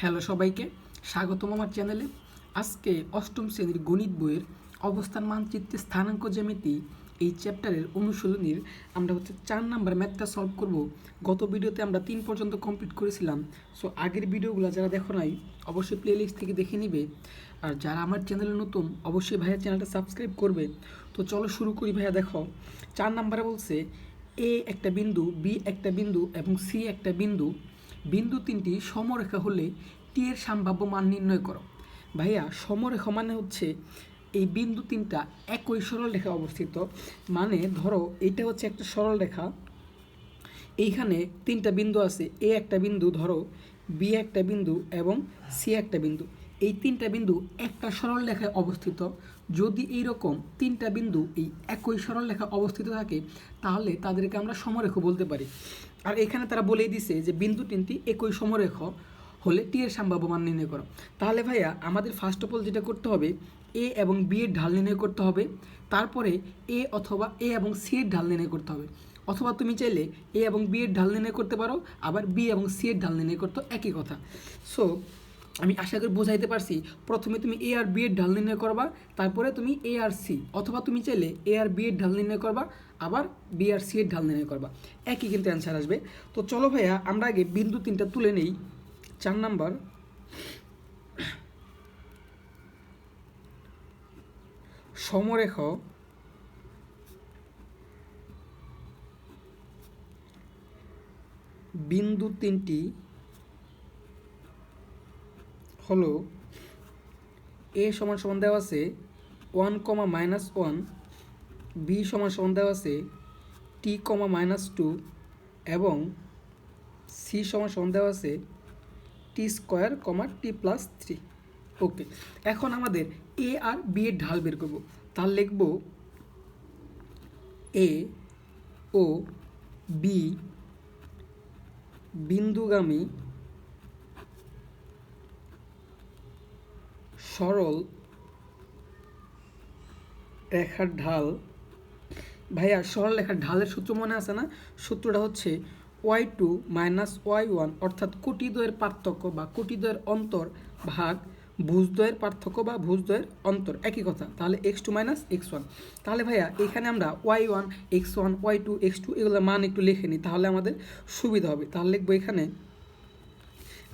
Hello সবাইকে, স্বাগতম আমার চ্যানেলে। আজকে অষ্টম শ্রেণীর গণিত বইয়ের অবস্থান মানচিত্রের স্থানাঙ্ক জ্যামিতি এই চ্যাপ্টারের অনুশীলনীর আমরা 4 নাম্বার ম্যাথটা সলভ করব। গত ভিডিওতে আমরা 3 পর্যন্ত কমপ্লিট করেছিলাম। সো আগের ভিডিওগুলো যারা দেখো নাই অবশ্যই প্লেলিস্ট থেকে দেখে নিবে, আর যারা আমার চ্যানেলে নতুন অবশ্যই ভাইয়া চ্যানেলটা সাবস্ক্রাইব করবে। তো চলো শুরু করি ভাইয়া। দেখো 4 নাম্বারে বলছে এ একটা বিন্দু, বি একটা বিন্দু এবং সি একটা বিন্দু, বিন্দু তিনটি সমরেখা হলে টি এর সম্ভাব্য মান নির্ণয় করো। ভাইয়া সমরেখা মানে হচ্ছে এই বিন্দু তিনটা একই সরল রেখা অবস্থিত। মানে ধরো এইটা হচ্ছে একটা সরল রেখা, এইখানে তিনটা বিন্দু আছে, এ একটা বিন্দু ধরো, বি একটা বিন্দু এবং সি একটা বিন্দু। এই তিনটা বিন্দু একটা সরল রেখায় অবস্থিত। যদি এইরকম তিনটা বিন্দু এই একই সরল রেখায় অবস্থিত থাকে তাহলে তাদেরকে আমরা সমরেখ বলতে পারি। আর এখানে তারা বলেই দিছে যে বিন্দু তিনটি একই সমরেখ হলে টি এর সম্ভাব্য মান নির্ণয় করো। তাহলে ভাইয়া আমাদের ফার্স্ট অফ অল যেটা করতে হবে, এ এবং বি এর ঢাল নির্ণয় করতে হবে, তারপরে এ অথবা এ এবং সি এর ঢাল নির্ণয় করতে হবে। অথবা তুমি চাইলে এ এবং বি এর ঢাল নির্ণয় করতে পারো, আবার বি এবং সি এর ঢাল নির্ণয় করতে একই কথা। সো আমি আশা করি বোঝাইতে পারছি। প্রথমে তুমি এ আর বি এর ঢাল নির্ণয় করবা, তারপরে তুমি এ আর সি, অথবা তুমি চাইলে এ আর বি এর ঢাল নির্ণয় করবা, আবার বি আর সি এর ঢাল নির্ণয় করবা, একই কিন্তু অ্যান্সার আসবে। তো চলো ভাইয়া আমরা আগে বিন্দু তিনটা তুলে নেই। 4 নাম্বার, সমরেখ বিন্দু তিনটি হলো এ সমান সমান দেওয়া আছে 1, বি সমান সমান দেওয়া আছে টি, -2 এবং সি সমান সমান দেওয়া আছে টি স্কোয়ার, টি+3। ওকে, এখন আমাদের এ আর বি এর ঢাল বের করব। তাহলে লিখব এ ও বি বিন্দুগামী সরল রেখার ঢাল। ভাইয়া সরল রেখার ঢালের সূত্র মনে আছে না? সূত্রটা হচ্ছে y2 - y1, অর্থাৎ কোটিদ্বয়ের পার্থক্য বা কোটিদ্বয়ের অন্তর ভাগ ভুজদ্বয়ের পার্থক্য বা ভুজদ্বয়ের অন্তর, একই কথা। তাহলে x2 - x1। তাহলে ভাইয়া এখানে আমরা y1 x1 y2 x2 এগুলোর মান একটু লিখে নিই, তাহলে আমাদের সুবিধা হবে। তাহলে লিখবো এখানে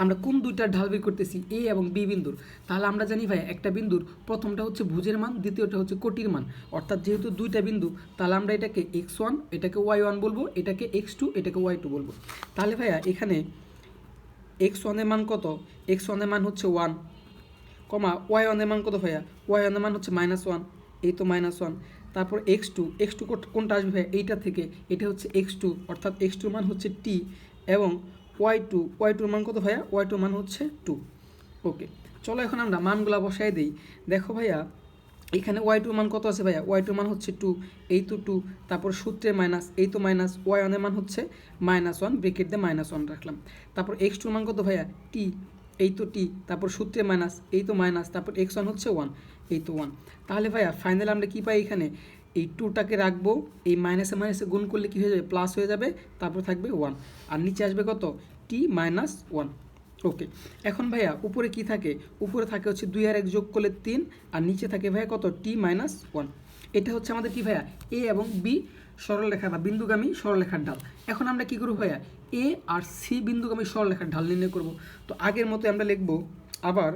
আমরা কোন দুইটার ঢাল বের করতেছি, এ এবং বি বিন্দুর। তাহলে আমরা জানি ভাই একটা বিন্দুর প্রথমটা হচ্ছে ভুজের মান, দ্বিতীয়টা হচ্ছে কোটির মান। অর্থাৎ যেহেতু দুইটা বিন্দু, তাহলে আমরা এটাকে x1 এটাকে y1 বলবো, এটাকে x2 এটাকে y2 বলবো। তাহলে ভাইয়া এখানে x1 এর মান কত? x1 এর মান হচ্ছে 1, y1 এর মান কত ভাইয়া? y1 এর মান হচ্ছে -1, এই তো -1। তারপর x2 কোনটা আসবে ভাইয়া? এইটা থেকে, এটা হচ্ছে x2, অর্থাৎ x2 মান হচ্ছে t, এবং y2 মান কত ভাইয়া? y2 মান হচ্ছে 2। ওকে, চলো এখন আমরা মানগুলা বসাই দিই। দেখো ভাইয়া এখানে y2 মান কত আছে ভাইয়া? y2 মান হচ্ছে 2, এই তো 2, তারপর সূত্রে মাইনাস, এই তো মাইনাস, y1 এর মান হচ্ছে -1, ব্রেকেট দিয়ে -1 রাখলাম। তারপর x2 মান কত ভাইয়া? t, এই তো t, তারপর সূত্রে মাইনাস, এই তো মাইনাস, তারপর x1 হচ্ছে 1, এই তো 1। তাহলে ভাইয়া ফাইনালি আমরা কী পাই? এখানে এই 2টাকে রাখবো, এই মাইনাসে মাইনাসে গুণ করলে কী হয়ে যাবে? প্লাস হয়ে যাবে, তারপর থাকবে 1, আর নিচে আসবে কত? t - 1। ওকে, এখন ভাইয়া উপরে কি থাকে? উপরে থাকে হচ্ছে 2 আর 1 যোগ করলে 3, আর নিচে থাকে ভাইয়া কত? t - 1। এটা হচ্ছে আমাদের কি ভাইয়া? এ এবং বি সরলরেখা বা বিন্দুগামী সরলরেখার ঢাল। এখন আমরা কি করব ভাইয়া? এ আর সি বিন্দুগামী সরলরেখার ঢাল নির্ণয় করব। তো আগের মতো আমরা লিখব আবার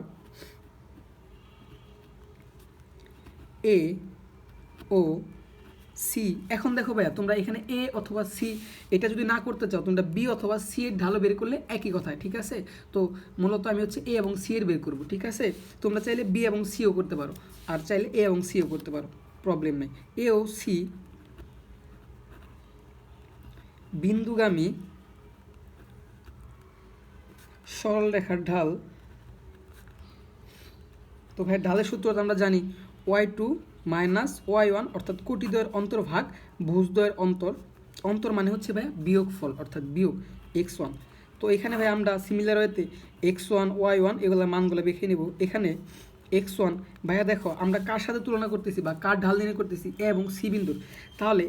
এ ও সি। এখন দেখো ভাইয়া তোমরা এখানে এ অথবা সি এটা যদি না করতে চাও, তোমরা বি অথবা সি এর ঢালও বের করলে একই কথা, ঠিক আছে? তো মূলত আমি হচ্ছে এ এবং সি এর বের করব, ঠিক আছে? তোমরা চাইলে বি এবং সিও করতে পারো, আর চাইলে এ এবং সিও করতে পারো, প্রবলেম নেই। এ ও সি বিন্দুগামী সরলরেখার ঢাল। তো ভাই ঢালের সূত্রটা আমরা জানি, y2 - y1, অর্থাৎ কোটিদ্বয়ের অন্তর্ভাগ ভুজদ্বয়ের অন্তর। অন্তর মানে হচ্ছে ভাই বিয়োগফল, অর্থাৎ বিয়োগ x1। তো এখানে ভাই আমরা সিমিলার ওয়েতে x1 y1 এগুলোর মানগুলো লিখে নেব। এখানে x1 ভাইয়া দেখো আমরা কার সাথে তুলনা করতেছি বা কার ঢাল নির্ণয় করতেছি? এ এবং সি বিন্দুর। তাহলে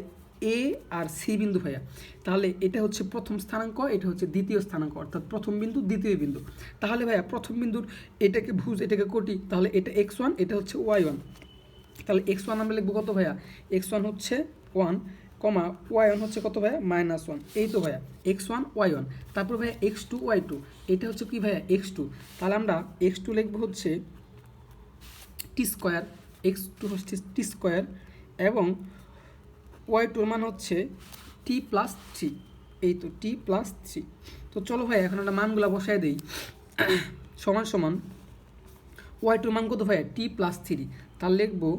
এ আর সি বিন্দু ভাইয়া, তাহলে এটা হচ্ছে প্রথম স্থানাঙ্ক, এটা হচ্ছে দ্বিতীয় স্থানাঙ্ক, অর্থাৎ প্রথম বিন্দু দ্বিতীয় বিন্দু। তাহলে ভাইয়া প্রথম বিন্দুর এটাকে ভুজ এটাকে কোটি, তাহলে এটা x1 এটা হচ্ছে y1, তাহলে x1 আমরা লিখবো কত ভাইয়া, x1 হচ্ছে 1, কমা y1 হচ্ছে কত ভাইয়া -1, এই তো ভাইয়া x1 y1। তারপর ভাইয়া x2 y2, এটা হচ্ছে কি ভাইয়া x2, তাহলে আমরা x2 লিখবো হচ্ছে টি স্কোয়ার, x2 হচ্ছে টি স্কোয়ার, এবং y2 মান হচ্ছে t+3, এই তো t+3। তো চলো ভাই এখন আমরা মানগুলো বসাই দিই। সমান সমান y2 মান কত ভাইয়া t+3, তাহলে লিখবো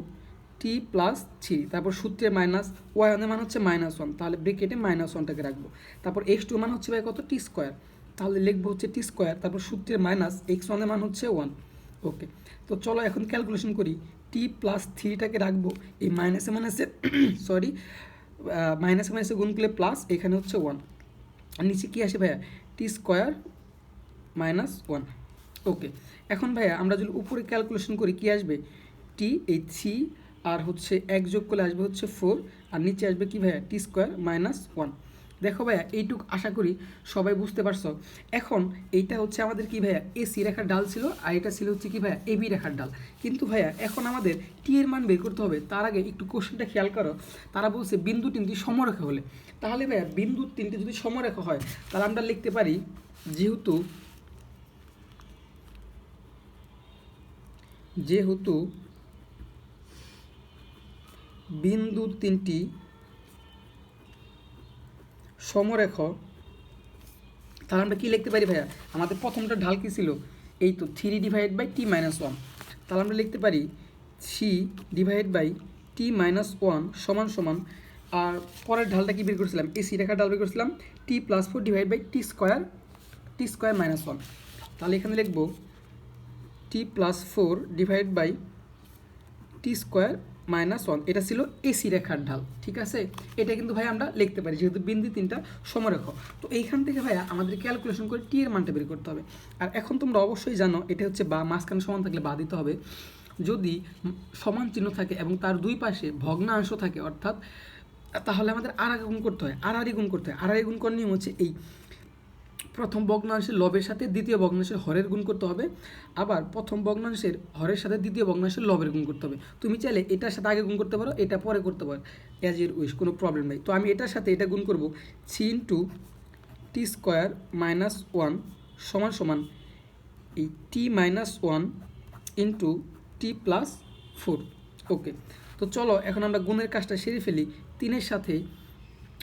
t+3, তারপর সূত্রে মাইনাস, y1 মান হচ্ছে -1, তাহলে ব্রেকেটে -1টাকে রাখবো। তারপর x2 মান হচ্ছে ভাই কত টি স্কোয়ার, তাহলে লিখবো হচ্ছে টি স্কোয়ার, তারপর সূত্রের মাইনাস x1 মান হচ্ছে 1। ওকে, তো চলো এখন ক্যালকুলেশন করি। t+3টাকে রাখবো এই মাইনাসে মাইনাসে সরি মাইনাসে মাইনাসে গুণ করলে প্লাস, এখানে হচ্ছে 1, আর নিচে কী আসে ভাইয়া টি স্কোয়ার -1। ওকে, এখন ভাইয়া আমরা যদি উপরে ক্যালকুলেশন করি কি আসবে, টি এই 3 আর হচ্ছে 1 যোগ করলে আসবে হচ্ছে 4, আর নিচে আসবে কি ভাইয়া টি স্কোয়ার -1। দেখো ভাইয়া এইটুক আশা করি সবাই বুঝতে পারছো। এখন এইটা হচ্ছে আমাদের কি ভাইয়া এসি রেখার ডাল ছিল, আর এটা ছিল হচ্ছে কি ভাইয়া এবি রেখার ডাল। কিন্তু ভাইয়া এখন আমাদের টি এর মান বের করতে হবে, তার আগে একটু কোশ্চেনটা খেয়াল করো। তারা বলছে বিন্দু তিনটি সমরেখা হলে, তাহলে ভাইয়া বিন্দু তিনটি যদি সমরেখা হয় তাহলে আমরা লিখতে পারি যেহেতু বিন্দু তিনটি সমরেখ, তাহলে আমরা কী লিখতে পারি ভাইয়া, আমাদের প্রথমটা ঢাল কী ছিল, এই তো 3/t-1, তাহলে আমরা লিখতে পারি 3/t-1 সমান সমান, আর পরের ঢালটা কি বের করেছিলাম, এসি রেখার ঢাল বের করেছিলাম t+4/t²-1, তাহলে এখানে লিখব t+4/t²-1, এটা ছিল এসি রেখার ঢাল। ঠিক আছে, এটা কিন্তু ভাই আমরা লিখতে পারি যেহেতু বিন্দু তিনটা সমরেখ। তো এইখান থেকে ভাইয়া আমাদের ক্যালকুলেশন করে টি এর মানটা বের করতে হবে। আর এখন তোমরা অবশ্যই জানো এটা হচ্ছে বা, মাঝখানে সমান থাকলে বা দিতে হবে। যদি সমান চিহ্ন থাকে এবং তার দুই পাশে ভগ্নাংশ থাকে, অর্থাৎ তাহলে আমাদের আর গুণ করতে হয়, আর গুণ করতে হয়। আর গুণ করার নিয়ম হচ্ছে এই, প্রথম ভগ্নাংশের লবের সাথে দ্বিতীয় ভগ্নাংশের হরের গুণ করতে হবে, আবার প্রথম ভগ্নাংশের হরের সাথে দ্বিতীয় ভগ্নাংশের লবের গুণ করতে হবে। তুমি চাইলে এটার সাথে আগে গুণ করতে পারো, এটা পরে করতে পারো, অ্যাজ ইউর উইশ, কোনো প্রবলেম নেই। তো আমি এটার সাথে এটা গুণ করব, 3 × t² সমান সমান এই t-1 ইন্টু t+4। ওকে, তো চলো এখন আমরা গুণের কাজটা সেরে ফেলি। 3-এর সাথে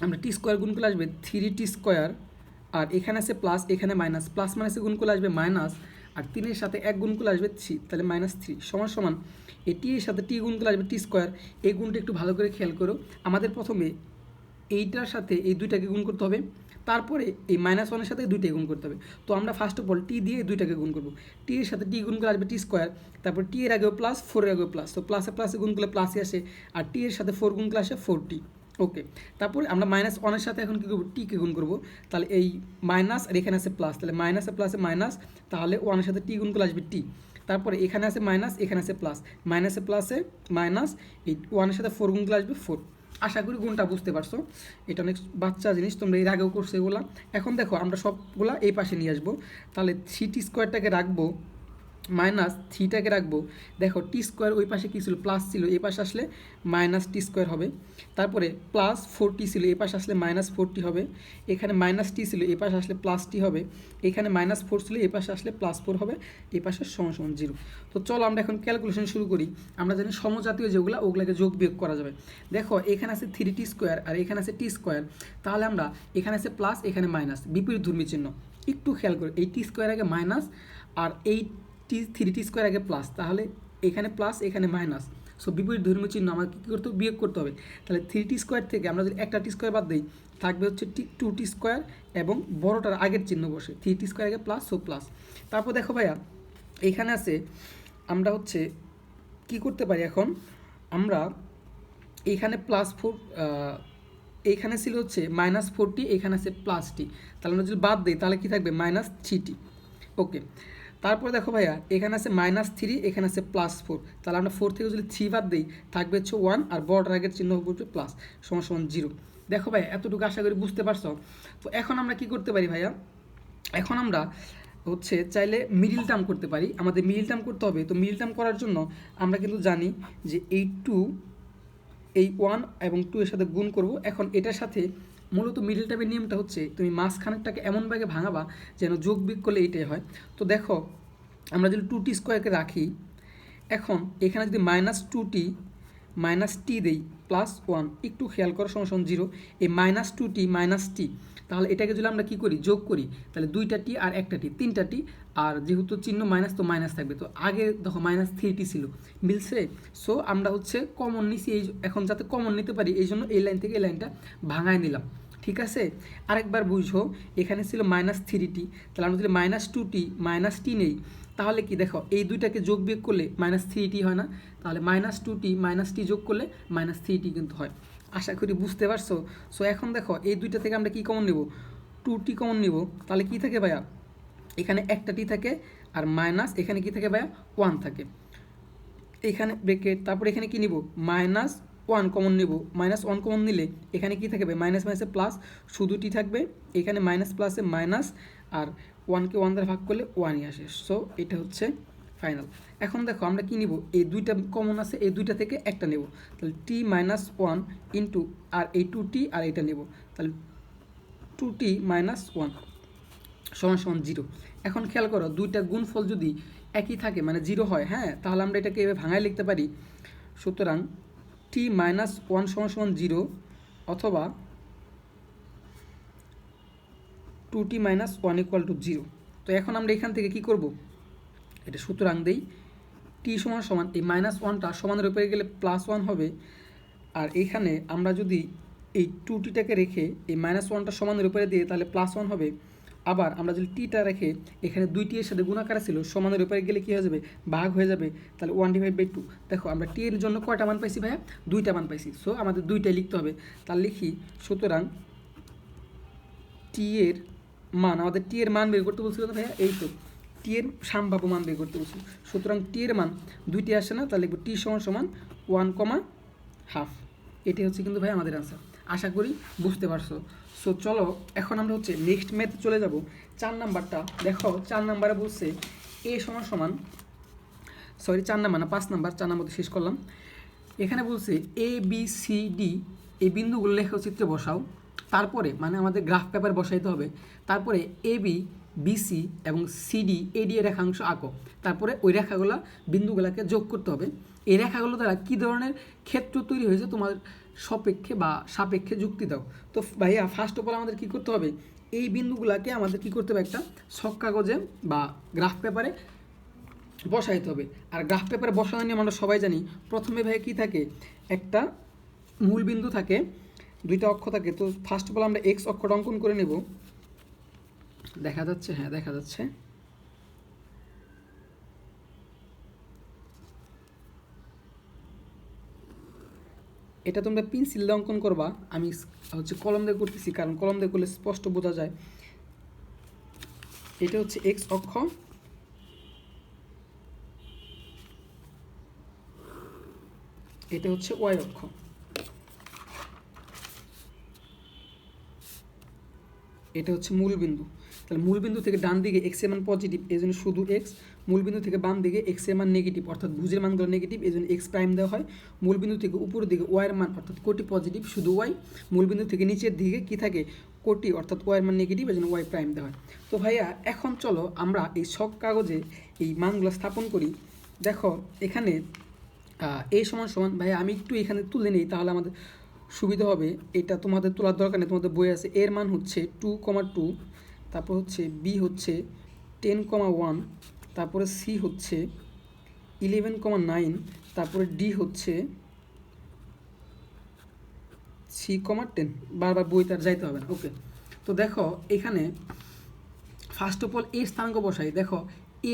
আমরা টি² গুণ করলে আসবে 3t², আর এখানে আছে প্লাস, এখানে মাইনাস, প্লাস মাইনাসে গুণ করলে আসবে মাইনাস, আর 3-এর সাথে 1 গুণ করলে আসবে 3, তাহলে -3 সমান সমান এই টি এর সাথে টি গুণ করলে আসবে t²। এই গুণটা একটু ভালো করে খেয়াল করো, আমাদের প্রথমে এইটার সাথে এই দুইটাকে গুণ করতে হবে, তারপরে এই -1-এর সাথে দুইটাকে গুণ করতে হবে। তো আমরা ফার্স্ট অফ অল টি দিয়ে দুইটাকে গুণ করবো, টি এর সাথে টি গুণ করলে আসবে t², তারপর টি এর আগেও প্লাস, 4-এর আগেও প্লাস, তো প্লাসে প্লাসে গুণ করলে প্লাসই আসে, আর টি এর সাথে 4 গুণ করলে আসে 4t। ওকে, তারপরে আমরা -1-এর সাথে এখন কী করবো, টিকে গুণ করবো, তাহলে এই মাইনাস আর এখানে আছে প্লাস, তাহলে মাইনাসে প্লাসে মাইনাস, তাহলে 1-এর সাথে টি গুণ করলে আসবে টি, তারপরে এখানে আছে মাইনাস, এখানে আছে প্লাস, মাইনাসে প্লাসে মাইনাস, এই 1-এর সাথে 4 গুণ করলে আসবে 4। আশা করি গুণটা বুঝতে পারছো, এটা অনেক বাচ্চা জিনিস, তোমরা এর আগেও করছো এগুলা। এখন দেখো আমরা সবগুলা এই পাশে নিয়ে আসবো, তাহলে 3t² রাখবো, -3টাকে রাখবো। দেখো t² ওই পাশে কী ছিল, প্লাস ছিল, এই পাশে আসলে -t² হবে, তারপরে +4t ছিল, এই পাশে আসলে -4t হবে, এখানে -t ছিল, এই পাশে আসলে +t হবে, এখানে -4 ছিল, এই পাশে আসলে +4 হবে, এই পাশে সমান সমান 0। তো চলো আমরা এখন ক্যালকুলেশন শুরু করি। আমরা জানি সমজাতীয় যেগুলো ওগুলোকে যোগ বিয়োগ করা যাবে। দেখো এখানে আছে 3t² আর এখানে আছে t², তাহলে আমরা এখানে আছে প্লাস, এখানে মাইনাস, বিপরীত ধর্মী চিহ্ন। একটু খেয়াল করো, এই t² আগে মাইনাস আর এই 3t² আগে প্লাস, তাহলে এখানে প্লাস এখানে মাইনাস, সো বিপরীত ধর্মীয় চিহ্ন আমাকে কী করতে হবে, বিয়োগ করতে হবে। তাহলে 3t² থেকে আমরা যদি একটা t² বাদ দিই থাকবে হচ্ছে 2t² এবং বড়টার আগের চিহ্ন বসে 3t² আগে প্লাস, সো প্লাস। তারপর দেখো ভাইয়া এখানে আছে, আমরা হচ্ছে কি করতে পারি, এখন আমরা এইখানে +4, এইখানে ছিল হচ্ছে -4t, এখানে আছে +t, তাহলে আমরা যদি বাদ দিই তাহলে কি থাকবে -3t। ওকে, তারপরে দেখো ভাইয়া এখানে আছে -3, এখানে আছে +4, তাহলে আমরা 4 থেকে যদি 3 বাদ দিই থাকবে হচ্ছে 1, আর বড়টার আগের চিহ্ন হচ্ছে প্লাস, সমান সমান 0। দেখো ভাই এতটুকু আশা করি বুঝতে পারছো। তো এখন আমরা কি করতে পারি ভাইয়া, এখন আমরা হচ্ছে চাইলে মিডিল টার্ম করতে পারি। আমাদের মিডিল টার্ম করতে হবে, তো মিডিল টার্ম করার জন্য আমরা কিন্তু জানি যে এই 2 এই 1 এবং 2 এর সাথে গুণ করব। এখন এটার সাথে মূলত মিডল টার্মের নিয়মটা হচ্ছে তুমি মাঝখানেরটাকে এমনভাবে ভাঙাবা যেন যোগ বিয়োগ করলে এইটাই হয়। তো দেখো আমরা যদি 2t স্কোয়ারকে রাখি, এখন এখানে যদি -2t মাইনাস টি দেই +1, একটু খেয়াল করো সমান 0, এই -2t -t, তাহলে এটাকে যদি আমরা কী করি যোগ করি, তাহলে 2টা টি আর 1টা টি 3টা টি, আর যেহেতু চিহ্ন মাইনাস তো মাইনাস থাকবে। তো আগে দেখো -3t ছিল, মিলছে। সো আমরা হচ্ছে কমন নিছি, এই এখন যাতে কমন নিতে পারি এই জন্য এই লাইন থেকে এই লাইনটা ভাঙায় নিলাম, ঠিক আছে। আরেকবার বুঝো, এখানে ছিল -3t, তাহলে আমরা যদি -2t t নেই, তাহলে কি দেখো এই দুইটাকে যোগ বিয়োগ করলে -3t হয় না, তাহলে -2t t যোগ করলে -3t কিন্তু হয়। আশা করি বুঝতে পারছো। সো এখন দেখো এই দুইটা থেকে আমরা কি কমন নেব, 2t কমন নিব, তাহলে কি থাকে ভাইয়া, এখানে একটা টি থাকে আর মাইনাস এখানে কি থাকে ভাইয়া 1 থাকে, এখানে ব্রেকেট, তারপর এখানে কি নিব -1 কমন নিব, -1 কমন নিলে এখানে কি থাকবে মাইনাস মাইনাসে প্লাস, শুধু টি থাকবে, এখানে মাইনাস প্লাসে মাইনাস, আর 1কে 1 দ্বারা ভাগ করলে 1ই আসে। সো এটা হচ্ছে ফাইনাল। এখন দেখো আমরা কি নিব, এই দুইটা কমন আছে, এই দুইটা থেকে একটা নেব, তাহলে t-1 ইন্টু আর এই 2t আর এইটা নেব, তাহলে 2t - 1 সমান 0। এখন খেয়াল করো দুইটা গুণফল যদি একই থাকে মানে 0 হয়, হ্যাঁ, তাহলে আমরা এটাকে এভাবে ভাঙায় লিখতে পারি। সুতরাং t-1 সমান 0 অথবা 2t - 1 = 0। তো এখন আমরা এখান থেকে কি করব, এটা সুতরাং দেই, t সমান এই -1টা সমানের উপরে গেলে +1 হবে, আর এইখানে আমরা যদি এই 2tটাকে রেখে এই -1টা সমানের উপরে দিয়ে তাহলে +1 হবে। আবার আমরা যদি টিটা রেখে এখানে 2t এর সাথে গুণাকার ছিল সমানের উপরে গেলে কী হয়ে যাবে, ভাগ হয়ে যাবে, তাহলে 1/2। দেখো আমরা টি এর জন্য কয়টা মান পাইছি ভাইয়া, 2টা মান পাইছি। সো আমাদের 2টাই লিখতে হবে, তাহলে লিখি সুতরাং টি এর মান, আমাদের টি এর মান বের করতে বলছিল না ভাইয়া, এই তো টি এর সম্ভাব্য মান বের করতে বলছিল। সুতরাং টি এর মান 2টি আসে না, তাহলে লিখব টি সমান 1,5। এটি হচ্ছে কিন্তু ভাই আমাদের আনসার। আশা করি বুঝতে পারছো। সো চলো এখন আমরা হচ্ছে নেক্সট ম্যাথে চলে যাব। 4 নাম্বারটা দেখো, 4 নাম্বারে বলছে এ সমান 4 নাম্বার না 5 নাম্বার, 4 নাম্বার শেষ করলাম। এখানে বলছে এ বি সি ডি, এই বিন্দুগুলো লেখচিত্রে বসাও, তারপরে মানে আমাদের গ্রাফ পেপার বসাইতে হবে, তারপরে এ বি বিসি এবং সিডি এডি এর রেখাংশ আঁকো, তারপরে ওই রেখাগুলো বিন্দুগুলোকে যোগ করতে হবে। এই রেখাগুলো দ্বারা কী ধরনের ক্ষেত্র তৈরি হয়েছে তোমার সপেক্ষে বা সাপেক্ষে যুক্তি দাও। তো ভাইয়া ফার্স্ট অফ অল আমাদের কী করতে হবে, এই বিন্দুগুলোকে আমাদের কী করতে হবে, একটা ছক কাগজে বা গ্রাফ পেপারে বসাইতে হবে। আর গ্রাফ পেপারে বসানো নিয়ে আমরা সবাই জানি, প্রথমে ভাই কী থাকে, একটা মূল বিন্দু থাকে, 2টা অক্ষ থাকে। তো ফার্স্ট অফ অল আমরা এক্স অক্ষটা অঙ্কন করে নেব, দেখা যাচ্ছে, হ্যাঁ দেখা যাচ্ছে। এটা তোমরা পেন্সিল দিয়ে অঙ্কন করবা, আমি হচ্ছে কলম দিয়ে করতেছি, কারণ কলম দিয়ে করলে স্পষ্ট বোঝা যায়। এটা হচ্ছে এক্স অক্ষ, এটা হচ্ছে ওয়াই অক্ষ। এটা হচ্ছে মূল বিন্দু, তাহলে মূল বিন্দু থেকে ডান দিকে এক্স এর মান পজিটিভ, এই জন্য শুধু এক্স। মূল বিন্দু থেকে বাম দিকে এক্স এর মান নেগেটিভ, অর্থাৎ ভুজের মানগুলো নেগেটিভ, এই জন্য এক্স প্রাইম দেওয়া হয়। মূল বিন্দু থেকে উপরের দিকে ওয়াইয়ের মান অর্থাৎ কোটি পজিটিভ, শুধু ওয়াই। মূল বিন্দু থেকে নিচের দিকে কী থাকে, কোটি অর্থাৎ ওয়াইয়ের মান নেগেটিভ, এই জন্য ওয়াই প্রাইম দেওয়া হয়। তো ভাইয়া এখন চলো আমরা এই ছক কাগজে এই মানগুলো স্থাপন করি। দেখো এখানে এ সমান ভাইয়া আমি একটু এখানে তুলে নিই, তাহলে আমাদের সুবিধা হবে। এটা তোমাদের তোলার দরকার নেই, তোমাদের বই আছে। এর মান হচ্ছে 2,2, তারপর হচ্ছে বি হচ্ছে 10,1, তারপরে সি হচ্ছে 11,9, তারপরে ডি হচ্ছে 3,10। বারবার বই তার যাইতে হবে না, ওকে। তো দেখো এখানে ফার্স্ট অফ অল এর স্থানাঙ্ক বসাই। দেখো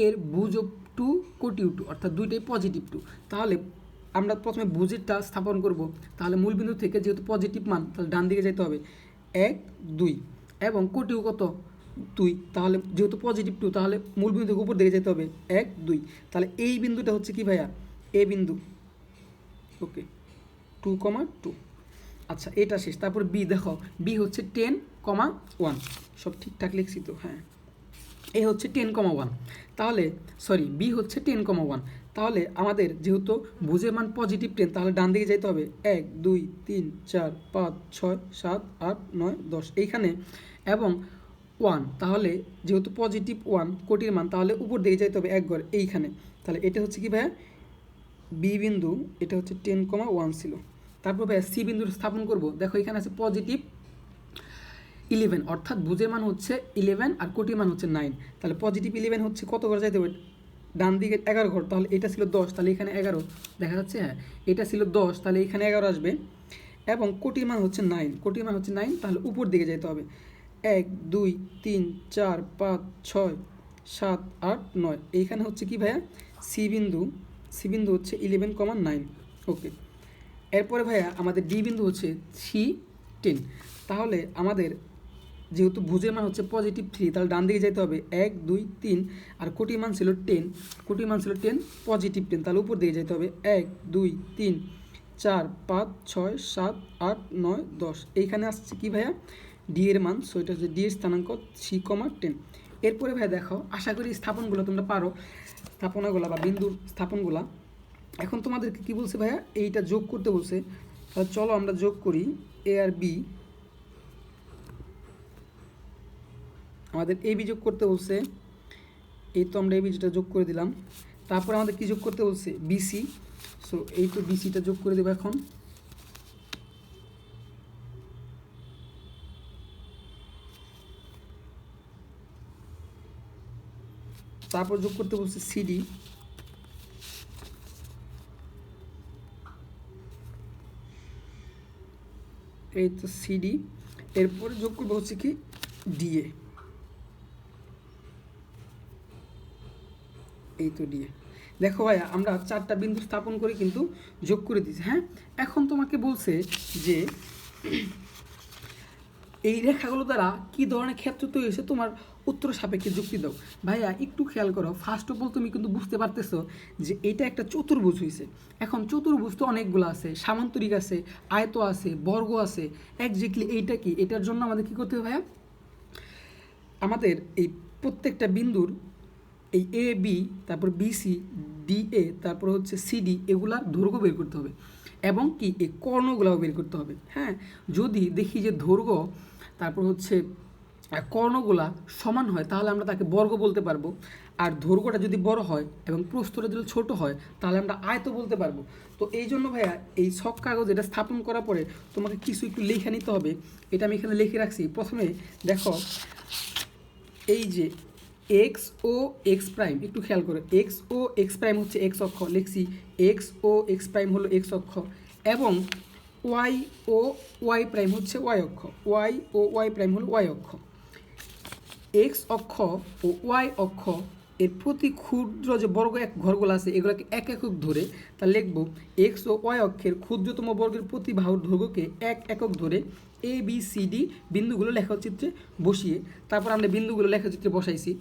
এর ভুজ 2 কোটিও 2, অর্থাৎ দুইটাই পজিটিভ 2। তাহলে আমরা প্রথমে ভুজেরটা স্থাপন করব, তাহলে মূল বিন্দু থেকে যেহেতু পজিটিভ মান, তাহলে ডান দিকে যেতে হবে 1, 2, এবং কোটিও কত 2, তাহলে যেহেতু পজিটিভ 2, তাহলে মূল বিন্দু থেকে উপর দিকে যেতে হবে 1, 2। তাহলে এই বিন্দুটা হচ্ছে কি ভাইয়া, এ বিন্দু, ওকে 2,2। আচ্ছা এটা শেষ। তারপর বি দেখো, বি হচ্ছে 10,1, সব ঠিকঠাক লিখছি তো? হ্যাঁ, এ হচ্ছে 10,1, তাহলে সরি বি হচ্ছে 10,1, তাহলে আমাদের যেহেতু ভুজের মান পজিটিভ 10, তাহলে ডান দিকে যাইতে হবে 1 2 3 4 5 6 7 8 9 10 এইখানে, এবং 1, তাহলে যেহেতু পজিটিভ 1 কোটির মান, তাহলে উপর দিকে যাইতে হবে এক ঘর এইখানে। তাহলে এটা হচ্ছে কি ভাইয়া বি বিন্দু, এটা হচ্ছে 10,1 ছিল। তারপর ভাইয়া সি বিন্দু স্থাপন করব। দেখো এখানে আছে পজিটিভ 11, অর্থাৎ ভুজের মান হচ্ছে 11 আর কোটির মান হচ্ছে 9। তাহলে পজিটিভ 11 হচ্ছে কত ঘর যাইতে হবে? ডান দিকে 11 ঘর, তাহলে এটা ছিল 10, তাহলে এখানে 11 দেখা যাচ্ছে। হ্যাঁ, এটা ছিল 10, তাহলে এখানে 11 আসবে। এবং কোটির মান হচ্ছে 9, কোটির মান হচ্ছে 9, তাহলে উপর দিকে যেতে হবে 1 2 3 4 5 6 7 8 9। এইখানে হচ্ছে কি ভাইয়া সি বিন্দু, সি বিন্দু হচ্ছে 11,9। ওকে, এরপরে ভাইয়া আমাদের ডি বিন্দু হচ্ছে 3 10। তাহলে আমাদের যেহেতু ভুজের মান হচ্ছে পজিটিভ 3, তাহলে ডান দিকে যেতে হবে 1 2 3, আর কোটির মান ছিল 10, কোটির মান ছিল 10 পজিটিভ 10, তাহলে উপর দিকে যেতে হবে 1 2 3 4 5 6 7 8 9 10। এইখানে আসছে কি ভাইয়া ডি এর মান, সো এটা হচ্ছে ডি এর স্থানাঙ্ক 3,10। এরপরে ভাইয়া দেখো, আশা করি স্থাপনগুলো তোমরা পারো, স্থাপনাগুলো বা বিন্দুর স্থাপনগুলা। এখন তোমাদেরকে কি বলছে ভাইয়া, এইটা যোগ করতে বলছে। তাহলে চলো আমরা যোগ করি এ আর বি। আমাদের এ বি যোগ করতে বলছে, এই তো আমরা এ বিটা যোগ করে দিলাম। তারপর আমাদের কি যোগ করতে বলছে? বিসি। সো এই তো বিসিটা যোগ করে দেবো এখন। তারপর যোগ করতে বলছে সিডি। এই তো সিডি। এরপরে যোগ করবো হচ্ছে কি ডিএ। এই তো ডিএ। দেখো ভাইয়া আমরা 4টা বিন্দু স্থাপন করে কিন্তু যোগ করে দিয়েছি। হ্যাঁ, এখন তোমাকে বলছে যে এই রেখাগুলো দ্বারা কি ধরনের ক্ষেত্র তৈরি হয়েছে, তোমার উত্তর সাপেক্ষে যুক্তি দাও। ভাইয়া একটু খেয়াল করো, ফার্স্ট অফ অল তুমি কিন্তু বুঝতে পারতেছো যে এটা একটা চতুর্ভুজ হয়েছে। এখন চতুর্ভুজ তো অনেকগুলো আছে, সামান্তরিক আছে, আয়ত আছে, বর্গ আছে। একজ্যাক্টলি এইটা কি, এটার জন্য আমাদের কি করতে হবে ভাইয়া, আমাদের এই প্রত্যেকটা বিন্দুর এই এ বি, তারপর বিসি, ডি এ, তারপর হচ্ছে সিডি, এগুলার দৈর্ঘ্য বের করতে হবে, এবং কি এই কর্ণগুলাও বের করতে হবে। হ্যাঁ, যদি দেখি যে দৈর্ঘ্য তারপর হচ্ছে কর্ণগুলা সমান হয়, তাহলে আমরা তাকে বর্গ বলতে পারবো। আর দৈর্ঘ্যটা যদি বড় হয় এবং প্রস্থটা যদি ছোট হয়, তাহলে আমরা আয়ত বলতে পারবো। তো এই জন্য ভাইয়া এই ছক কাগজ এটা স্থাপন করার পরে তোমাকে কিছু একটু লিখে নিতে হবে। এটা আমি এখানে লিখে রাখছি। প্রথমে দেখো এই যে এক্স ও এক্স প্রাইম, একটু খেয়াল করো, এক্স ও এক্স প্রাইম হচ্ছে এক্স অক্ষ, লিখছি এক্স ও এক্স প্রাইম হলো এক্স অক্ষ, এবং ওয়াই ও ওয়াই প্রাইম হচ্ছে ওয়াই অক্ষ, ওয়াই ও ওয়াই প্রাইম হলো ওয়াই অক্ষ। এক্স অক্ষ ও ওয়াই অক্ষ এর প্রতি ক্ষুদ্র যে বর্গ এক ঘরগুলো আছে, এগুলোকে এক একক ধরে তা লিখব এক্স ও ওয়াই অক্ষের ক্ষুদ্রতম বর্গের প্রতি বাহুর দৈর্ঘ্যকে এক একক ধরে এ বি সি ডি বিন্দুগুলো লেখচিত্রে বসিয়ে, তারপর আমরা বিন্দুগুলো লেখচিত্রে বসাইছি,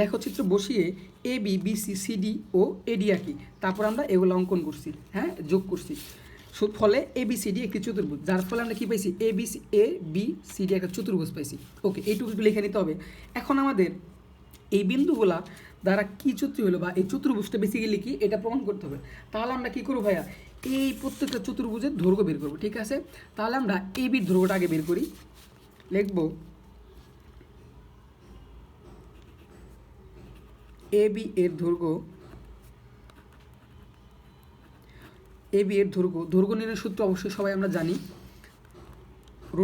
লেখচিত্র বসিয়ে A B B C C D ও এডি আঁকি, তারপর আমরা এগুলো অঙ্কন করছি, হ্যাঁ যোগ করছি। ফলে এ বি সি ডি একটি চতুর্ভুজ, যার ফলে আমরা কী পাইছি, এ বি সি ডি একটা চতুর্ভুজ পাইছি। ওকে, এইটুকু একটু লিখে নিতে হবে। এখন আমাদের এই বিন্দুগুলা দ্বারা কী চতুর্থ হলো বা এই চতুর্ভুজটা বেসিক্যালি কি, এটা প্রমাণ করতে হবে। তাহলে আমরা কী করবো ভাইয়া, এই প্রত্যেকটা চতুর্ভুজের দৈর্ঘ্য বের করবো, ঠিক আছে? তাহলে আমরা এ বির দৈর্ঘ্যটা আগে বের করি, লিখব এ বি এর দৈর্ঘ্য, এ বি এর দৈর্ঘ্য, দৈর্ঘ্য নির্ণয়ের সূত্র অবশ্যই সবাই আমরা জানি, √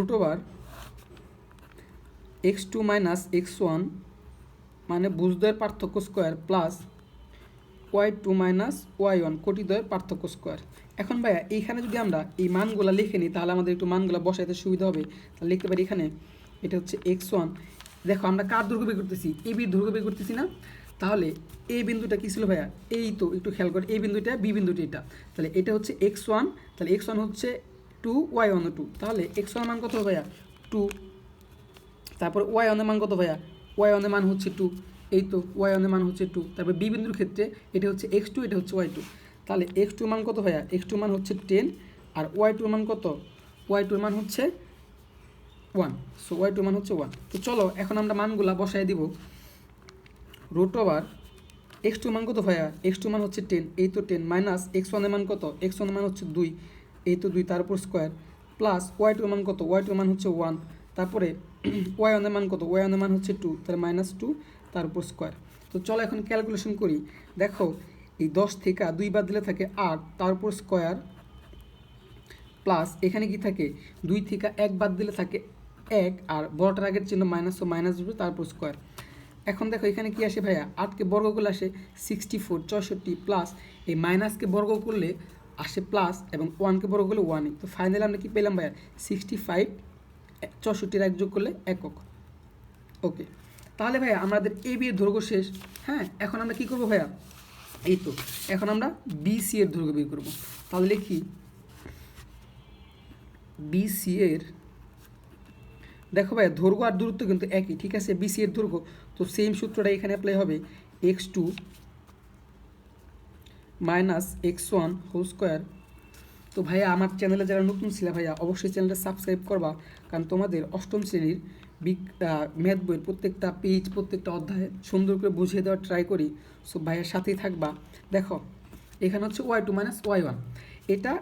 x2 - x1 মানে ভুজদ্বয়ের পার্থক্য স্কোয়ার প্লাস y2 - y1 কোটিদ্বয়ের পার্থক্য স্কোয়ার। এখন ভাইয়া এইখানে যদি আমরা এই মানগুলো লিখে নিই, তাহলে আমাদের একটু মানগুলো বসাইতে সুবিধা হবে। তাহলে লিখতে পারি এখানে এটা হচ্ছে x1। দেখো আমরা কার দৈর্ঘ্য বের করতেছি, এ বির দৈর্ঘ্য বের করতেছি না? তাহলে এই বিন্দুটা কী ছিল ভাইয়া, এই তো একটু খেয়াল করে, এই বিন্দুটা বি বিন্দুটি এটা, তাহলে এটা হচ্ছে x1, তাহলে x1 হচ্ছে 2, y1 2, তাহলে x1 মান কত ভাইয়া 2, তারপর y1 মান কত ভাইয়া, y1 মান হচ্ছে 2, এই তো y1 মান হচ্ছে 2, তারপর বি বিন্দুর ক্ষেত্রে এটা হচ্ছে x2, এটা হচ্ছে y2, তাহলে x2 মান কত ভাইয়া, x2 মান হচ্ছে 10, আর y2 মান কত ওয়াই টুর মান হচ্ছে 1, সো ওয়াই টুর মান হচ্ছে 1। তো চলো এখন আমরা মানগুলা বসায় দিব। রুট ওভার এক্স টু মান কত ভাইয়া, এক্স টু মান হচ্ছে 10, এই তো 10 মাইনাস এক্স ওয়ানের মান কত, এক্স ওয়ানের মান হচ্ছে 2, এই তো 2 তার উপর স্কোয়ার, প্লাস ওয়াই টুর মান কত, ওয়াই টুর মান হচ্ছে 1, তারপরে ওয়াই ওয়ানের মান কত, ওয়াই ওয়ানের মান হচ্ছে 2, তাহলে -2 তার উপর স্কোয়ার। তো চলো এখন ক্যালকুলেশন করি। দেখো এই 10 থেকে 2 বাদ দিলে থাকে 8, তার উপর স্কোয়ার, প্লাস এখানে কি থাকে 2 থেকে 1 বাদ দিলে থাকে 1, আর বড়টার আগের চিহ্ন মাইনাস, ও মাইনাস দেবে তারপর স্কোয়ার। এখন দেখো এখানে কি আসে ভাইয়া, 8কে বর্গ করলে আসে 64 64, প্লাস এই মাইনাসকে বর্গ করলে আসে প্লাস, এবং 1কে বর্গ করলে 1। তো ফাইনালি আমরা কি পেলাম ভাইয়া, 65 64 এক যোগ করলে একক। ওকে, তাহলে ভাইয়া আমাদের এ বি এর দৈর্ঘ্য শেষ। হ্যাঁ, এখন আমরা কি করবো ভাইয়া, এই তো এখন আমরা বিসি এর দৈর্ঘ্য বের করবো। তাহলে লিখি বিসি এর, দেখো ভাইয়া দৈর্ঘ্য আর দূরত্ব কিন্তু একই, ঠিক আছে, বিসি এর দৈর্ঘ্য, তো সেম সূত্রটা এখানে অ্যাপ্লাই হবে, x2 minus x1 whole square. তো ভাইয়া আমার চ্যানেলে যারা নতুন ছিল ভাইয়া অবশ্যই চ্যানেলটা সাবস্ক্রাইব করবা, কারণ তোমাদের অষ্টম শ্রেণীর ম্যাথ বইয়ের প্রত্যেকটা পেজ, প্রত্যেকটা অধ্যায় সুন্দর করে বুঝিয়ে দেওয়ার ট্রাই করি। সো ভাইয়ের সাথেই থাকবা। দেখো এখানে হচ্ছে y2 মাইনাস y1, এটা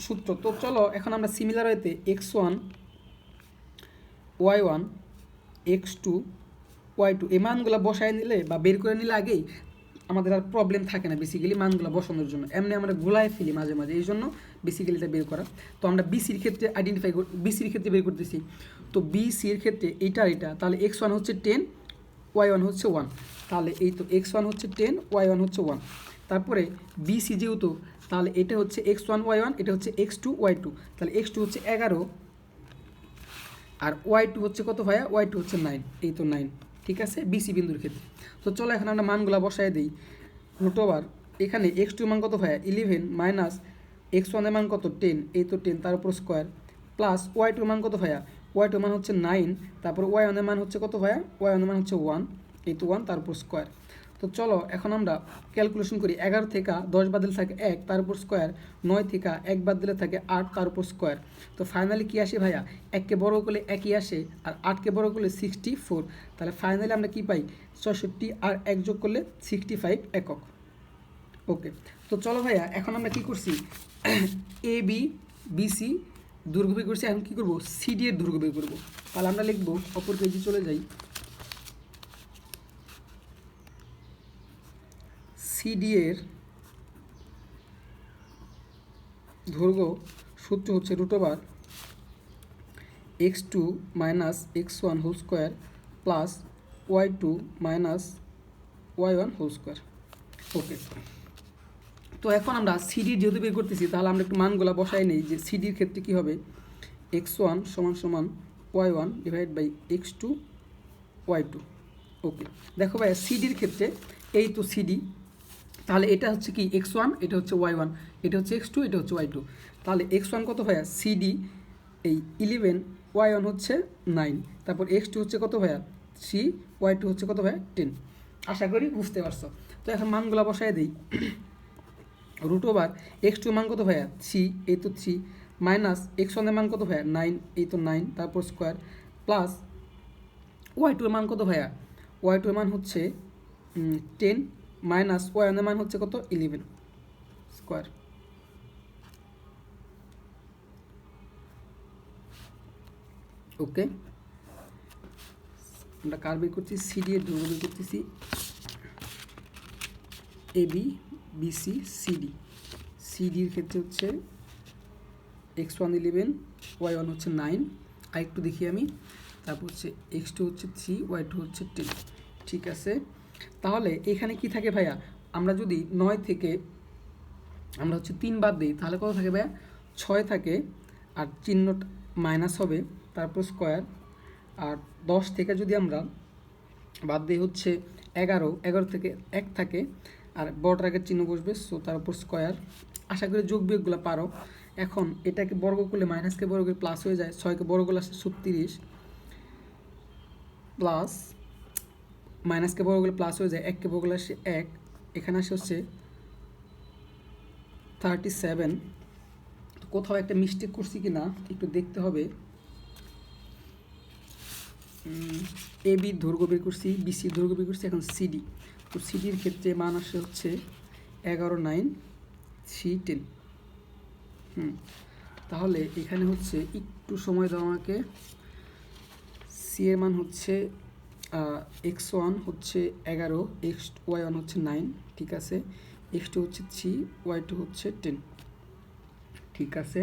সূত্র। তো চলো এখন আমরা সিমিলার ওয়েতে x1 y1 x2 y2 এই মানগুলো বসায় নিলে বা বের করে নিলে আগেই আমাদের আর প্রবলেম থাকে না বেসিক্যালি মানগুলো বসানোর জন্য। এমনি আমরা গোলায় ফেলি মাঝে মাঝে, এই জন্য বেসিক্যালি এটা বের করা। তো আমরা বিসির ক্ষেত্রে বিসির ক্ষেত্রে বের করতেছি। তো বিসির ক্ষেত্রে এটা, তাহলে x1 হচ্ছে 10, y1 হচ্ছে 1, তাহলে এই তো x1 হচ্ছে 10, y1 হচ্ছে 1। তারপরে বিসি যেহেতু, তাহলে এটা হচ্ছে x1 y1, এটা হচ্ছে x2 y2, তাহলে x2 হচ্ছে 11, আর y2 হচ্ছে কত ভাইয়া, y2 হচ্ছে 9, এই তো 9, ঠিক আছে, বিসি বিন্দুর ক্ষেত্রে। তো চলো এখন আমরা মানগুলো বসায় দিই। রুট ওভার এখানে x2 মান কত ভাইয়া 11, মাইনাস x1 এর মান কত 10, এই তো 10 তার উপর স্কোয়ার, প্লাস y2 মান কত ভাইয়া, y2 মান হচ্ছে 9, তারপর y1 এর মান হচ্ছে কত ভাইয়া, y1 এর মান হচ্ছে 1, এই তো 1 তার উপর স্কোয়ার। তো চলো এখন আমরা ক্যালকুলেশন করি। 11 থেকে 10 বাদ দিলে থাকে 1, তার উপর স্কোয়ার, 9 থেকে 1 বাদ দিলে থাকে 8, তার উপর স্কোয়ার। তো ফাইনালি কী আসে ভাইয়া, 1কে বর্গ করলে 1ই আসে, আর 8কে বর্গ করলে 64, তাহলে ফাইনালি আমরা কী পাই, 64 আর 1 যোগ করলে 65 একক। ওকে, তো চলো ভাইয়া এখন আমরা কী করছি, এ বি বিসি দৈর্ঘ্য বের করছি, এখন কী করবো, সিডি এর দৈর্ঘ্য বের করবো। তাহলে আমরা লিখবো, অপর পেজে চলে যাই, সিডি এর দৈর্ঘ্য সূত্র হচ্ছে root over x2 minus x1 whole square plus y2 minus y1 whole square. Okay, তো এখন আমরা সিডির যেহেতু বের করতেছি, তাহলে আমরা একটু মানগুলো বসাই নেই, যে সিডির ক্ষেত্রে কী হবে, x1 সমান সমান y1 divide by x2 y2। ওকে, দেখো ভাই সিডির ক্ষেত্রে এই তো সিডি, তাহলে এটা হচ্ছে কি x1, এটা হচ্ছে y1, এটা হচ্ছে x2, এটা হচ্ছে y2। তাহলে x1 কত ভাইয়া, সিডি এই 11, y1 হচ্ছে 9, তারপর x2 হচ্ছে কত ভাইয়া 3, y2 হচ্ছে কত ভাইয়া 10। আশা করি বুঝতে পারছো। তো এখন মানগুলো বসায় দিই। রুট ওভার x2 মান কত ভাইয়া 3, এই তো 3, মাইনাস x1 এর মান কত ভাইয়া 9, এই তো 9 তারপর স্কোয়ার, প্লাস y2 এর মান কত ভাইয়া, y2 এর মান হচ্ছে 10, মাইনাস y1 এর মান হচ্ছে কত 11 স্কোয়ার। ওকে, আমরা কার বের করছি, সিডি এর দৈর্ঘ্য বের করতেছি, এ বি বিসি সিডি। সিডির ক্ষেত্রে হচ্ছে x1 11, y1 হচ্ছে 9, আর একটু দেখি আমি, তারপর হচ্ছে x2 হচ্ছে 3, y2 হচ্ছে 10। ঠিক আছে, তাহলে এখানে কি থাকে ভাইয়া, আমরা যদি 9 থেকে আমরা হচ্ছে 3 বাদ দিই, তাহলে কত থাকে ভাইয়া 6 থাকে, আর চিহ্ন মাইনাস হবে, তারপর স্কোয়ার, আর 10 থেকে যদি আমরা বাদ দিই হচ্ছে 11 থেকে 1 থাকে, আর বড়টার আগের চিহ্ন বসবে, সো তার উপর স্কোয়ার। আশা করি যোগ বিয়োগগুলো পারো। এখন এটাকে বর্গ করলে মাইনাসকে বর্গ করলে প্লাস হয়ে যায়, 6কে বর্গ করলে আসছে 36, প্লাস মাইনাসকে বর্গ করলে প্লাস হয়ে যায়, 1কে বর্গ করলে আসছে 1, এখানে আসে হচ্ছে 37। কোথাও একটা মিস্টেক করছি কি না একটু দেখতে হবে। এ বি দৈর্ঘ্য বের করছি, বিসি দৈর্ঘ্য বের করছি, এখন সিডি। তো সিডির ক্ষেত্রে মান আসে হচ্ছে 11, 9, 3, 10। তাহলে এখানে হচ্ছে একটু সময় দাও আমাকে। সি এর মান হচ্ছে x1 হচ্ছে 11, y1 হচ্ছে 9, ঠিক আছে, x2 হচ্ছে 3, y2 হচ্ছে 10, ঠিক আছে।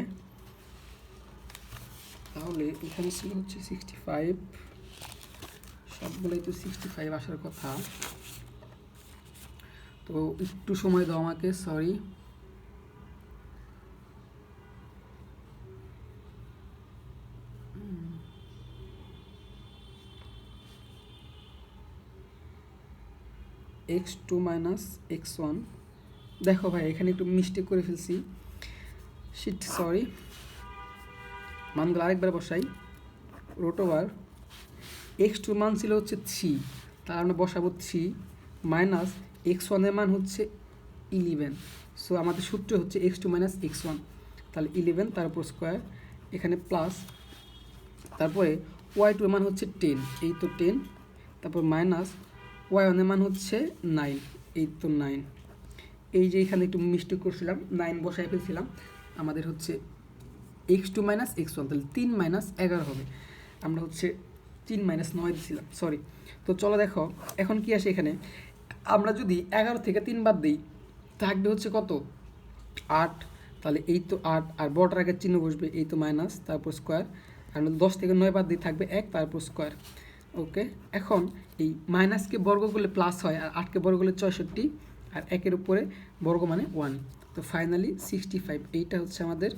তাহলে এখানে ছিল হচ্ছে 65, সবগুলোই তো 65 আসার কথা। তো একটু সময় দাও আমাকে, সরি। x2 মাইনাস x1, দেখো ভাই এখানে একটু মিস্টেক করে ফেলছি, শিট, সরি। মানগুলো আরেকবার বসাই। রুট ওভার x2 মান ছিল হচ্ছে 3, তার আমরা বসাবো 3 মাইনাস x1 এর মান হচ্ছে 11। সো আমাদের সূত্র হচ্ছে x2 মাইনাস x1, তাহলে 11 তার উপর স্কোয়ার, এখানে প্লাস, তারপরে y2 এর মান হচ্ছে 10, এই তো 10, তারপর মাইনাস y1 এর মান হচ্ছে 9, এই তো 9। এই যে এখানে একটু মিস্টেক করছিলাম, 9 বসাই ফেলছিলাম, আমাদের হচ্ছে x2 মাইনাস x1, তাহলে 3 মাইনাস 11 হবে, আমরা হচ্ছে 3 মাইনাস 9 দিয়েছিলাম, সরি। তো চলো দেখো এখন কি আসে এখানে, আমরা যদি 11 থেকে 3 বাদ দিই থাকবে হচ্ছে কত, 8, তাহলে এই তো 8, আর বড়টার আগে চিহ্ন বসবে, এই তো মাইনাস, তারপর স্কোয়ার, আর 10 থেকে 9 বাদ দিই থাকবে 1, তারপর স্কোয়ার। ওকে, এখন এই মাইনাসকে বর্গ করলে প্লাস হয়, আর 8কে বর্গ করলে 64, আর 1-এর উপরে বর্গ মানে 1। তো ফাইনালি 65, এইটা হচ্ছে আমাদের,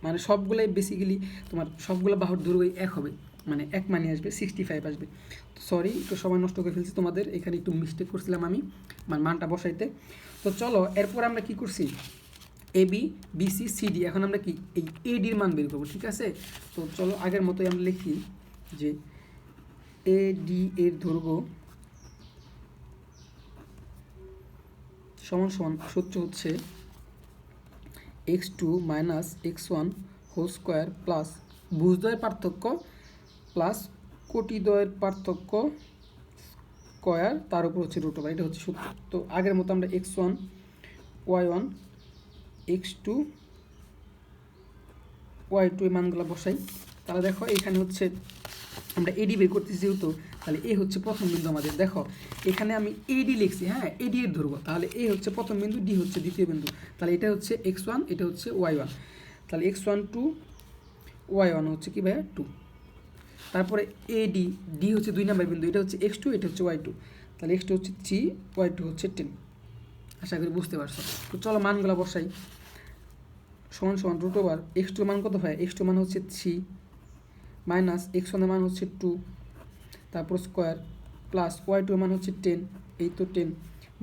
মানে সবগুলোই বেসিক্যালি তোমার সবগুলো বাহুর দৈর্ঘ্যই এক হবে, মানে এক মানে আসবে, 65 আসবে। সরি একটু সময় নষ্ট করে ফেলছি তোমাদের, এখানে একটু মিস্টেক করছিলাম আমি মানে মানটা বসাইতে। তো চলো এরপর আমরা কি করছি, এ বি, বিসি, সিডি, এখন আমরা কি এই এডির মান বের করবো, ঠিক আছে। তো চলো আগের মতোই আমরা লিখি যে এ ডি এর দৈর্ঘ্য সমান সমান, সূত্র হচ্ছে x2 minus x1 whole square plus ভুজদ্বয়ের পার্থক্য প্লাস কোটিদ্বয়ের পার্থক্য স্কোয়ার, তার উপর হচ্ছে রুট ওভার, এটা হচ্ছে সূত্র। তো আগের মতো আমরা x1, y1, x2, y2 এর মানগুলো বসাই। তাহলে দেখো এখানে হচ্ছে আমরা এডি বের করতেছি যেহেতু, তাহলে এ হচ্ছে প্রথম বিন্দু আমাদের। দেখো এখানে আমি এডি লিখছি, হ্যাঁ এডি এর ধরবো, তাহলে এ হচ্ছে প্রথম বিন্দু, ডি হচ্ছে দ্বিতীয় বিন্দু, তাহলে এটা হচ্ছে x1, এটা হচ্ছে y1, তাহলে x1 2, y1 হচ্ছে কি ভাইয়া 2, তারপরে এডি, ডি হচ্ছে 2 নম্বর বিন্দু, এটা হচ্ছে x2, এটা হচ্ছে y2, তাহলে x2 হচ্ছে 3, y2 হচ্ছে 10। আশা করি বুঝতে পারছো। তো চলো মানগুলো বসাই, সমান সমান রুট ওভার x2 মান কত হয়, x2 মান হচ্ছে 3 মাইনাস x1 এর মান হচ্ছে 2, তারপর স্কোয়ার প্লাস y2 এর মান হচ্ছে 10, এই তো 10,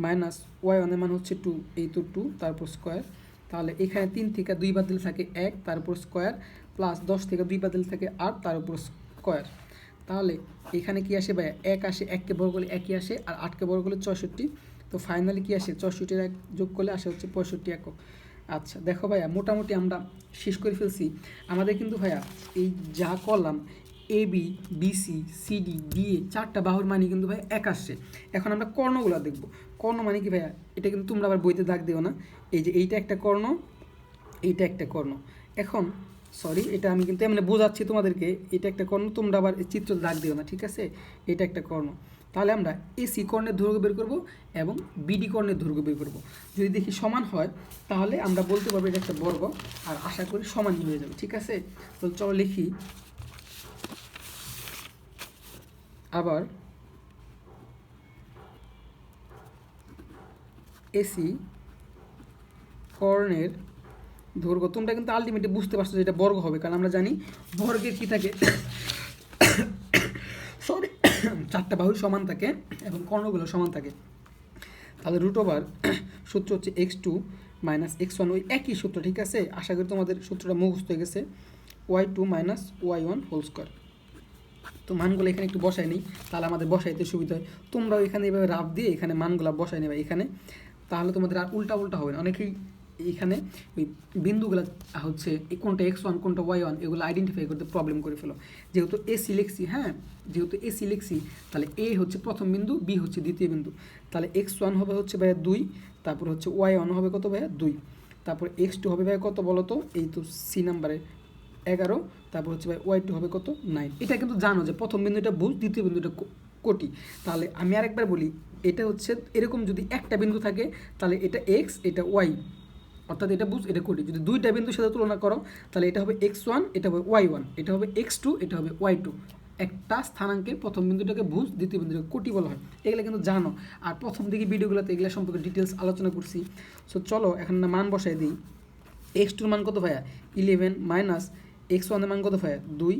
মাইনাস y1 এর মান হচ্ছে 2, এই তো 2, তারপর স্কোয়ার। তাহলে এখানে 3 থেকে 2 বাদ দিলে থাকে 1, তারপর স্কোয়ার, প্লাস 10 থেকে 2 বাদ দিলে থাকে 8, তার উপর স্কোয়ার। তাহলে এখানে কি আসে ভাই, 1 আসে, 1কে বর্গ করলে 1ই আসে, আর 8কে বর্গ করলে 64। তো ফাইনালি কি আসে, 64 এক যোগ করলে আসে হচ্ছে 65 একক। আচ্ছা দেখো ভাইয়া মোটামুটি আমরা শেষ করে ফেলছি। আমাদের কিন্তু ভাইয়া এই যা করলাম A B, BC, CD, DA, 4টা বাহুর মানে কিন্তু ভাই এক আসছে। এখন আমরা কর্ণগুলো দেখব। কর্ণ মানে কি ভাইয়া, এটা কিন্তু তোমরা আবার বইতে দাগ দিও না, এই যে এইটা একটা কর্ণ, এইটা একটা কর্ণ। এখন সরি এটা আমি কিন্তু এমনি বোঝাচ্ছি তোমাদেরকে, এটা একটা কর্ণ, তোমরা আবার চিত্র দাগ দিও না, ঠিক আছে, এটা একটা কর্ণ। তাহলে আমরা এসি কর্ণের দৈর্ঘ্য বের করব এবং বিডি কর্ণের দৈর্ঘ্য বের করব। যদি দেখি সমান হয় তাহলে আমরা বলতে পারবো এটা একটা বর্গ, আর আশা করি সমানই হয়ে যাবে, ঠিক আছে। তো চলো লিখি আবার, এসি কর্ণের দৈর্ঘ্য, তোমরা কিন্তু আলটিমেটলি বুঝতে পারছো যে এটা বর্গ হবে, কারণ আমরা জানি বর্গের কি থাকে, সরি 4টা বাহু সমান থাকে এবং কর্ণগুলো সমান থাকে। তাহলে রুট ওভার সূত্র হচ্ছে x2 মাইনাস x1, ওই একই সূত্র, ঠিক আছে। আশা করি তোমাদের সূত্রটা মুখস্থ হয়ে গেছে, y2 minus y1 whole square. তো মানগুলো এখানে একটু বসাই নিই, তাহলে আমাদের বসাইতে সুবিধা হয়। তোমরাও এখানে এভাবে রাফ দিয়ে এখানে মানগুলো বসাই নেবে এখানে, তাহলে তোমাদের আর উল্টা উল্টা হবে না। অনেকেই এখানে ওই বিন্দুগুলো হচ্ছে কোনটা x1 কোনটা y1 এগুলো আইডেন্টিফাই করতে প্রবলেম করে ফেলো। যেহেতু এসি লিখছি, হ্যাঁ যেহেতু এসি লিখছি, তাহলে এ হচ্ছে প্রথম বিন্দু, বি হচ্ছে দ্বিতীয় বিন্দু। তাহলে x1 হবে হচ্ছে ভাইয়া 2, তারপর হচ্ছে y1 হবে কত ভাইয়া 2, তারপর x2 হবে ভাইয়া কত বলো তো, এই তো সি নাম্বারে 11, তারপর হচ্ছে ভাই y2 হবে কত 9। এটা কিন্তু জানো যে প্রথম বিন্দুটা ভুজ, দ্বিতীয় বিন্দুটা কোটি। তাহলে আমি আরেকবার বলি, এটা হচ্ছে এরকম যদি একটা বিন্দু থাকে তাহলে এটা x, এটা y, অর্থাৎ এটা বুঝ, এটা কোটি। যদি দুইটা বিন্দুর সাথে তুলনা করো তাহলে এটা হবে x1, এটা হবে y1, এটা হবে x2, এটা হবে y2। একটা স্থানাঙ্কের প্রথম বিন্দুটাকে ভুজ, দ্বিতীয় বিন্দুটাকে কোটি বলা হয়। এগুলো কিন্তু জানো, আর প্রথম দিকে ভিডিওগুলোতে এগুলো সম্পর্কে ডিটেলস আলোচনা করছি। সো চলো এখন না মান বসাই দিই। x2 মান কত ভাইয়া 11 মাইনাস x1 এর মান কত ভাইয়া 2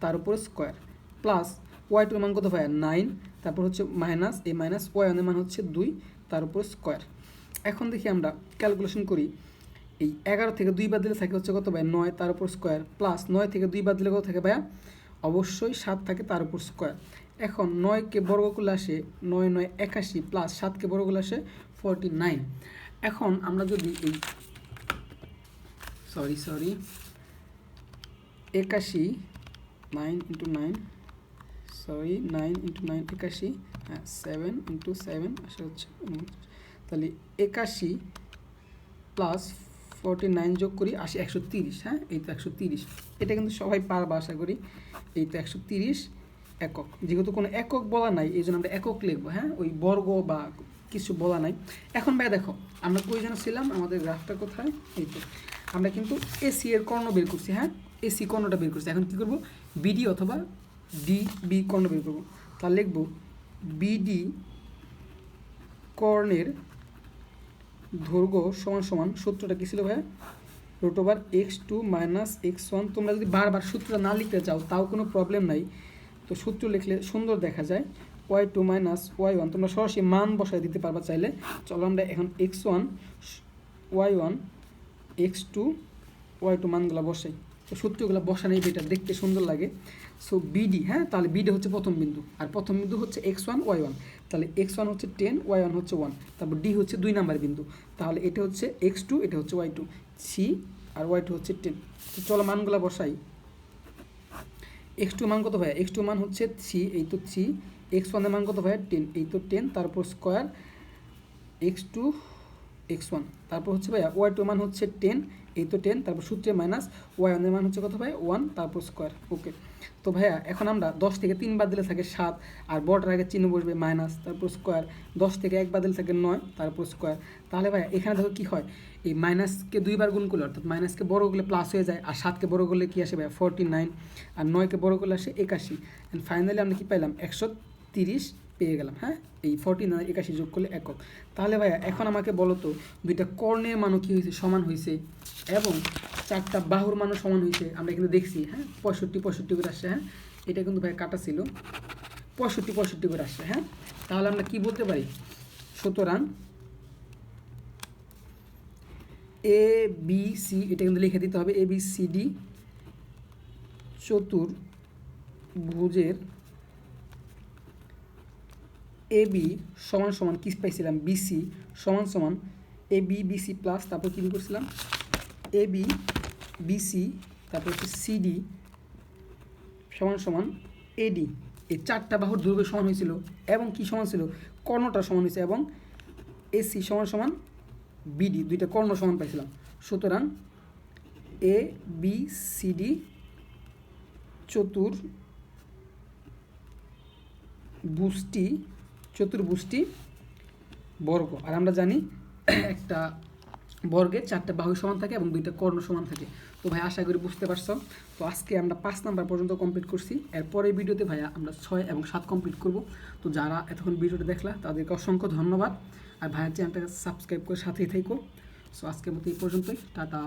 তার উপর স্কোয়ার প্লাস y2 এর মান কত ভাইয়া 9, তারপর হচ্ছে মাইনাস এই মাইনাস y1 এর মান হচ্ছে 2 তার উপর স্কোয়ার। এখন দেখি আমরা ক্যালকুলেশন করি, এই 11 থেকে 2 বাদ দিলে থাকে হচ্ছে কত ভাইয়া 9 তার উপর স্কোয়ার, প্লাস 9 থেকে 2 বাদ দিলে কত থাকে ভাইয়া অবশ্যই 7 থাকে তার উপর স্কোয়ার। এখন 9কে বর্গ করলে আসে 9 9 81 প্লাস 7কে বর্গ করলে আসে 49। এখন আমরা যদি এই সরি 81 9 ইন্টু 9 সরি 9 ইন্টু 9 81, হ্যাঁ 7 ইন্টু 7 আসে হচ্ছে, তাহলে 81 প্লাস 49 যোগ করি আসে 130, হ্যাঁ এই তো 130। এটা কিন্তু সবাই পারবা আশা করি। এই তো 130 একক, যেহেতু কোনো একক বলা নাই এই জন্য আমরা একক লিখবো, হ্যাঁ ওই বর্গ বা কিছু বলা নাই। এখন ভাই দেখো আমরা কই যেন ছিলাম, আমাদের গ্রাফটা কোথায়, এই তো আমরা কিন্তু এসি এর কর্ণ বের করছি, হ্যাঁ এসি কর্ণটা বের করছি। এখন কী করবো, বিডি অথবা ডিবি কর্ণ বের করবো। তাহলে লিখবো বিডি কর্ণের দৈর্ঘ্য সমান সমান, সূত্রটা কী ছিল ভাইয়া √x2 মাইনাস x1। তোমরা যদি বারবার সূত্রটা না লিখতে চাও তাও কোনো প্রবলেম নাই, তো সূত্র লিখলে সুন্দর দেখা যায় y2 মাইনাস y1, তোমরা সরাসরি মান বসায় দিতে পারবা চাইলে। চলো আমরা এখন x1 y1 x2 y2 মানগুলো বসাই। তো সূত্রগুলো বসানোই বেটার, দেখতে সুন্দর লাগে। সো বিডি, হ্যাঁ তাহলে বিডি হচ্ছে প্রথম বিন্দু, আর প্রথম বিন্দু হচ্ছে x1 y1, তাহলে x1 হচ্ছে 10 y1 হচ্ছে 1, তারপর ডি হচ্ছে 2 নাম্বার বিন্দু, তাহলে এটা হচ্ছে x2, এটা হচ্ছে y2, সি আর y2 হচ্ছে 10। তো চলো মানগুলো বসাই। x2 মান কত ভাইয়া, x2 মান হচ্ছে 3, এই তো 3, x1 এর মান কত ভাইয়া 10, এই তো 10, তারপর স্কোয়ার x2 x1, তারপর হচ্ছে ভাইয়া y2 মান হচ্ছে 10, এই তো 10, তারপর সূত্রে মাইনাস y1 এর মান হচ্ছে কত ভাই 1, তারপর স্কোয়ার। ওকে, তো ভাইয়া এখন আমরা 10 থেকে 3 বাদ দিলে থাকে 7, আর বড়টার আগে চিহ্ন বসবে মাইনাস, তারপর স্কোয়ার। 10 থেকে 1 বাদ দিলে থাকে 9, তারপর স্কোয়ার। তাহলে ভাইয়া এখানে দেখো কী হয়, এই মাইনাসকে 2 বার গুণ করলে অর্থাৎ মাইনাসকে বড় করলে প্লাস হয়ে যায়, আর 7কে বড় করলে কী আসে ভাইয়া 49, আর 9কে বড় করলে আসে 81। অ্যান্ড ফাইনালি আমরা কী পাইলাম 130 পেয়ে গেলাম, হ্যাঁ এই 49 81 যোগ করলে একক। তাহলে ভাইয়া এখন আমাকে বলো তো দুইটা কর্ণের মানও কী হয়েছে, সমান হয়েছে, এবং 4টা বাহুর মানও সমান হয়েছে। আমরা কিন্তু দেখছি, হ্যাঁ 65 65 করে আসছে, হ্যাঁ এটা কিন্তু ভাই কাটা ছিল, 65 65 করে আসছে, হ্যাঁ। তাহলে আমরা কি বলতে পারি, সুতরাং এ বি সি, এটা কিন্তু লিখে দিতে হবে, এ বি সি ডি চতুর্ভুজের এ বি সমান সমান কী পাইছিলাম, বিসি সমান সমান এ বি বিসি প্লাস তারপর কী করছিলাম এ বি বিসি, তারপর হচ্ছে সিডি সমান সমান এডি। এই 4টা বাহুর দৈর্ঘ্য সমান হয়েছিল, এবং কি সমান ছিল, কর্ণটা সমান হয়েছে, এবং এসি সমান সমান বিডি, দুইটা কর্ণ সমান পাইছিলাম। সুতরাং এ বি সিডি চতুর্ভুজটি বর্গ। আর আমরা জানি একটা বর্গে 4টা বাহু সমান থাকে এবং 2টা কর্ণ সমান থাকে। তো ভাই আশা করি বুঝতে পারছো। তো আজকে আমরা 5 নাম্বার পর্যন্ত কমপ্লিট করছি, এরপরের ভিডিওতে ভাইয়া আমরা 6 এবং 7 কমপ্লিট করব। তো যারা এতক্ষণ ভিডিওটা দেখলা তাদেরকে অসংখ্য ধন্যবাদ, আর ভাইয়ের চ্যানেলটাকে সাবস্ক্রাইব করে সাথেই থেকো। সো আজকের মতো এই পর্যন্তই, টাটা।